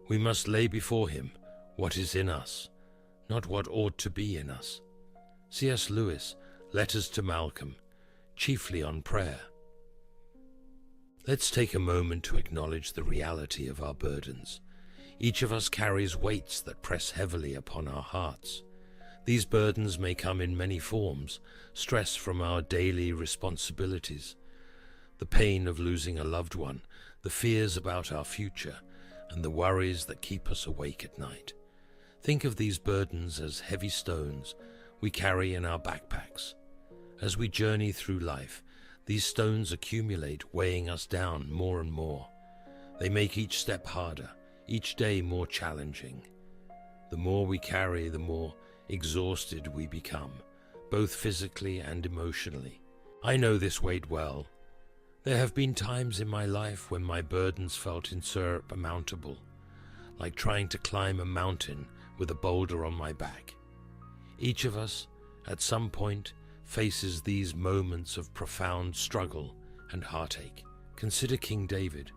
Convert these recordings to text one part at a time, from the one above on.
We must lay before him what is in us, not what ought to be in us. C.S. Lewis, Letters to Malcolm, chiefly on prayer. Let's take a moment to acknowledge the reality of our burdens. Each of us carries weights that press heavily upon our hearts. These burdens may come in many forms: stress from our daily responsibilities, the pain of losing a loved one, the fears about our future, and the worries that keep us awake at night. Think of these burdens as heavy stones we carry in our backpacks. As we journey through life, these stones accumulate, weighing us down more and more. They make each step harder, each day more challenging. The more we carry, the more exhausted we become, both physically and emotionally. I know this weight well. There have been times in my life when my burdens felt insurmountable, like trying to climb a mountain with a boulder on my back. Each of us, at some point, faces these moments of profound struggle and heartache. Consider King David,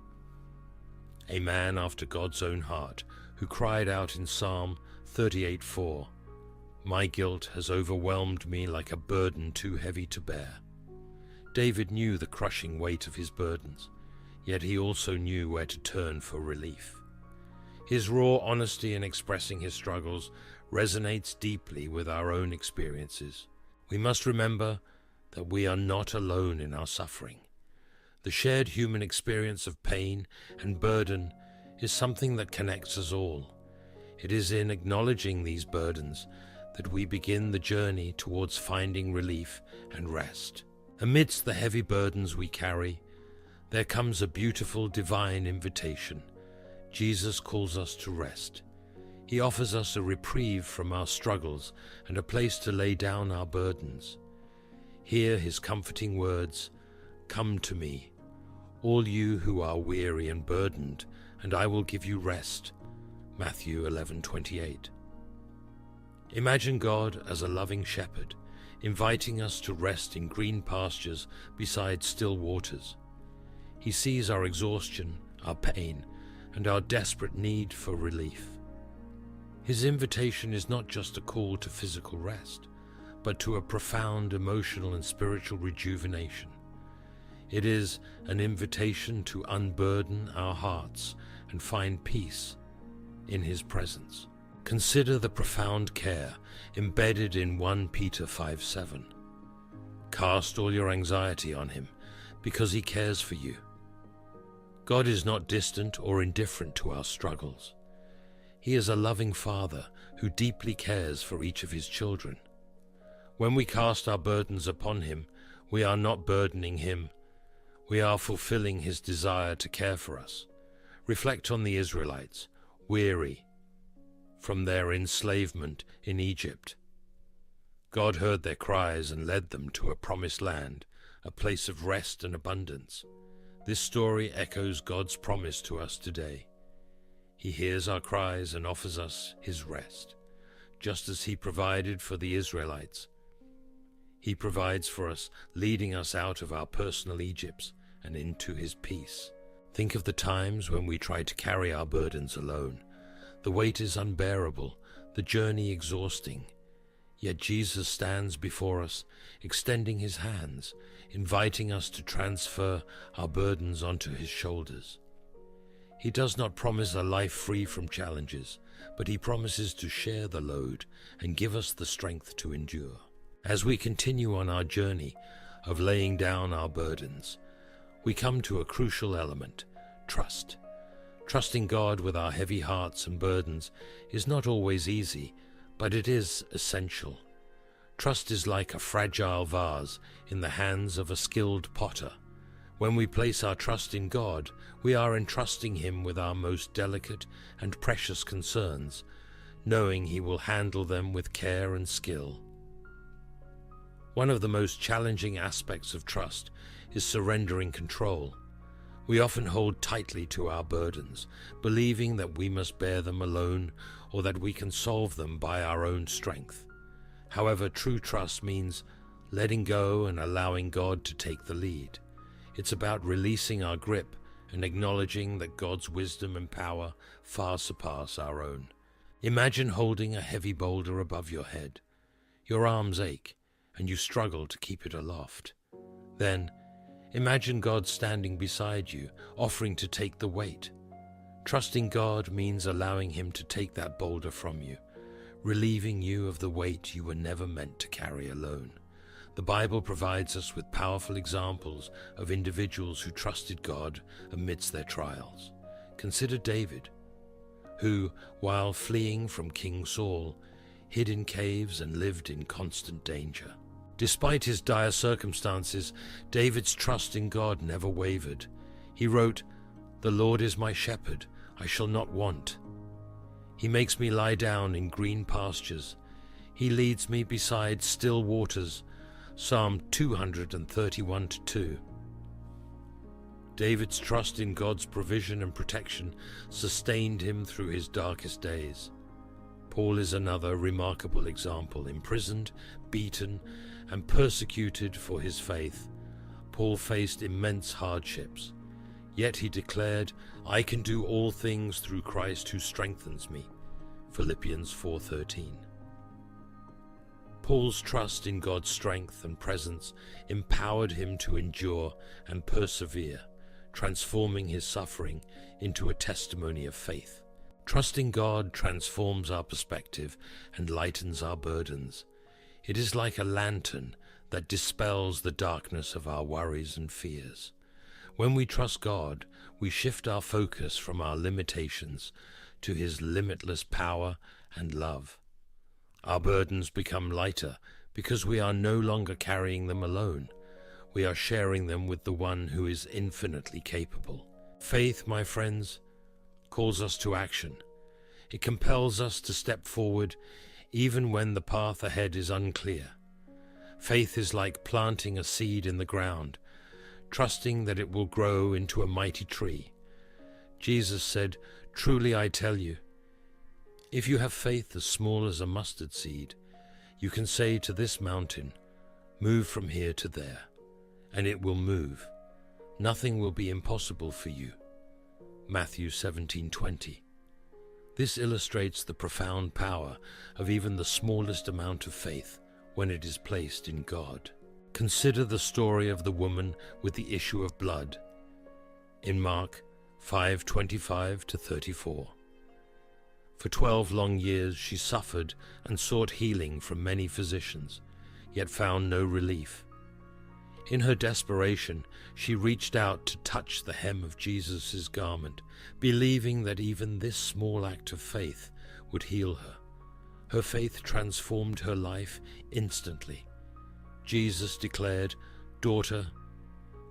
a man after God's own heart, who cried out in Psalm 38:4, "My guilt has overwhelmed me like a burden too heavy to bear." David knew the crushing weight of his burdens, yet he also knew where to turn for relief. His raw honesty in expressing his struggles resonates deeply with our own experiences. We must remember that we are not alone in our suffering. The shared human experience of pain and burden is something that connects us all. It is in acknowledging these burdens that we begin the journey towards finding relief and rest. Amidst the heavy burdens we carry, there comes a beautiful divine invitation. Jesus calls us to rest. He offers us a reprieve from our struggles and a place to lay down our burdens. Hear his comforting words, "Come to me, all you who are weary and burdened, and I will give you rest." Matthew 11:28. Imagine God as a loving shepherd, inviting us to rest in green pastures beside still waters. He sees our exhaustion, our pain, and our desperate need for relief. His invitation is not just a call to physical rest, but to a profound emotional and spiritual rejuvenation. It is an invitation to unburden our hearts and find peace in his presence. Consider the profound care embedded in 1 Peter 5:7. Cast all your anxiety on him, because he cares for you. God is not distant or indifferent to our struggles. He is a loving Father who deeply cares for each of his children. When we cast our burdens upon him, we are not burdening him. We are fulfilling his desire to care for us. Reflect on the Israelites, weary from their enslavement in Egypt. God heard their cries and led them to a promised land, a place of rest and abundance. This story echoes God's promise to us today. He hears our cries and offers us his rest. Just as he provided for the Israelites, he provides for us, leading us out of our personal Egypts and into his peace. Think of the times when we try to carry our burdens alone. The weight is unbearable, the journey exhausting. Yet Jesus stands before us, extending his hands, inviting us to transfer our burdens onto his shoulders. He does not promise a life free from challenges, but he promises to share the load and give us the strength to endure. As we continue on our journey of laying down our burdens, we come to a crucial element: trust. Trusting God with our heavy hearts and burdens is not always easy, but it is essential. Trust is like a fragile vase in the hands of a skilled potter. When we place our trust in God, we are entrusting him with our most delicate and precious concerns, knowing he will handle them with care and skill. One of the most challenging aspects of trust is surrendering control. We often hold tightly to our burdens, believing that we must bear them alone or that we can solve them by our own strength. However, true trust means letting go and allowing God to take the lead. It's about releasing our grip and acknowledging that God's wisdom and power far surpass our own. Imagine holding a heavy boulder above your head. Your arms ache, and you struggle to keep it aloft. Then, imagine God standing beside you, offering to take the weight. Trusting God means allowing Him to take that boulder from you, relieving you of the weight you were never meant to carry alone. The Bible provides us with powerful examples of individuals who trusted God amidst their trials. Consider David, who, while fleeing from King Saul, hid in caves and lived in constant danger. Despite his dire circumstances, David's trust in God never wavered. He wrote, "The Lord is my shepherd, I shall not want. He makes me lie down in green pastures. He leads me beside still waters." Psalm 231:2. David's trust in God's provision and protection sustained him through his darkest days. Paul is another remarkable example. Imprisoned, beaten, and persecuted for his faith, Paul faced immense hardships. Yet he declared, "I can do all things through Christ who strengthens me." Philippians 4:13. Paul's trust in God's strength and presence empowered him to endure and persevere, transforming his suffering into a testimony of faith. Trusting God transforms our perspective and lightens our burdens. It is like a lantern that dispels the darkness of our worries and fears. When we trust God, we shift our focus from our limitations to His limitless power and love. Our burdens become lighter because we are no longer carrying them alone. We are sharing them with the one who is infinitely capable. Faith, my friends, calls us to action. It compels us to step forward even when the path ahead is unclear. Faith is like planting a seed in the ground, trusting that it will grow into a mighty tree. Jesus said, "Truly I tell you, if you have faith as small as a mustard seed, you can say to this mountain, 'Move from here to there,' and it will move. Nothing will be impossible for you." Matthew 17:20. This illustrates the profound power of even the smallest amount of faith when it is placed in God. Consider the story of the woman with the issue of blood in Mark 5:25-34. For 12 long years she suffered and sought healing from many physicians, yet found no relief. In her desperation, she reached out to touch the hem of Jesus' garment, believing that even this small act of faith would heal her. Her faith transformed her life instantly. Jesus declared, "Daughter,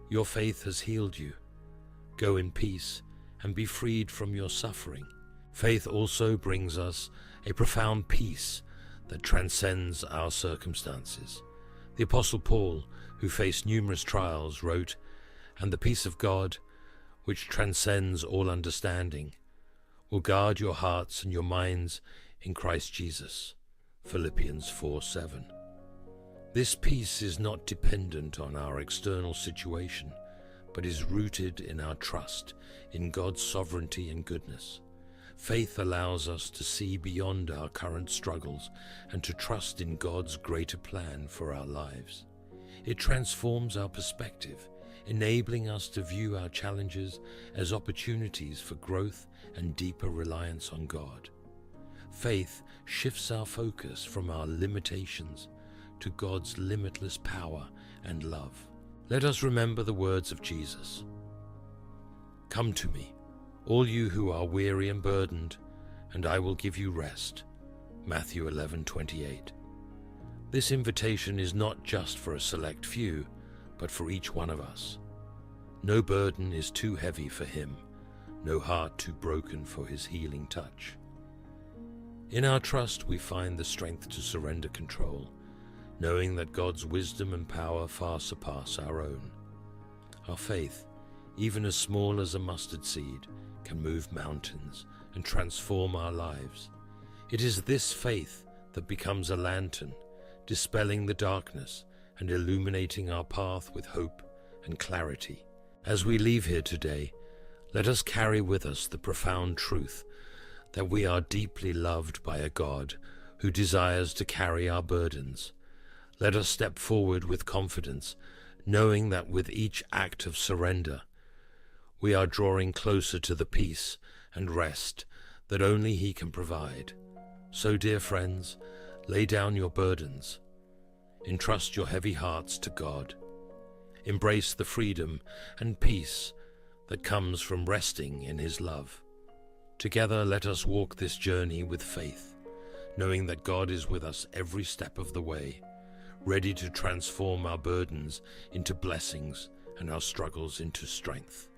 your faith has healed you. Go in peace and be freed from your suffering." Faith also brings us a profound peace that transcends our circumstances. The Apostle Paul, who faced numerous trials, wrote, "And the peace of God, which transcends all understanding, will guard your hearts and your minds in Christ Jesus." Philippians 4:7. This peace is not dependent on our external situation, but is rooted in our trust in God's sovereignty and goodness. Faith allows us to see beyond our current struggles and to trust in God's greater plan for our lives. It transforms our perspective, enabling us to view our challenges as opportunities for growth and deeper reliance on God. Faith shifts our focus from our limitations to God's limitless power and love. Let us remember the words of Jesus. "Come to me, all you who are weary and burdened, and I will give you rest." Matthew 11:28. This invitation is not just for a select few, but for each one of us. No burden is too heavy for Him, no heart too broken for His healing touch. In our trust, we find the strength to surrender control, knowing that God's wisdom and power far surpass our own. Our faith, even as small as a mustard seed, can move mountains and transform our lives. It is this faith that becomes a lantern, dispelling the darkness and illuminating our path with hope and clarity. As we leave here today, Let us carry with us the profound truth that we are deeply loved by a God who desires to carry our burdens. Let us step forward with confidence, knowing that with each act of surrender, we are drawing closer to the peace and rest that only He can provide. So, dear friends, lay down your burdens. Entrust your heavy hearts to God. Embrace the freedom and peace that comes from resting in His love. Together, let us walk this journey with faith, knowing that God is with us every step of the way, ready to transform our burdens into blessings and our struggles into strength.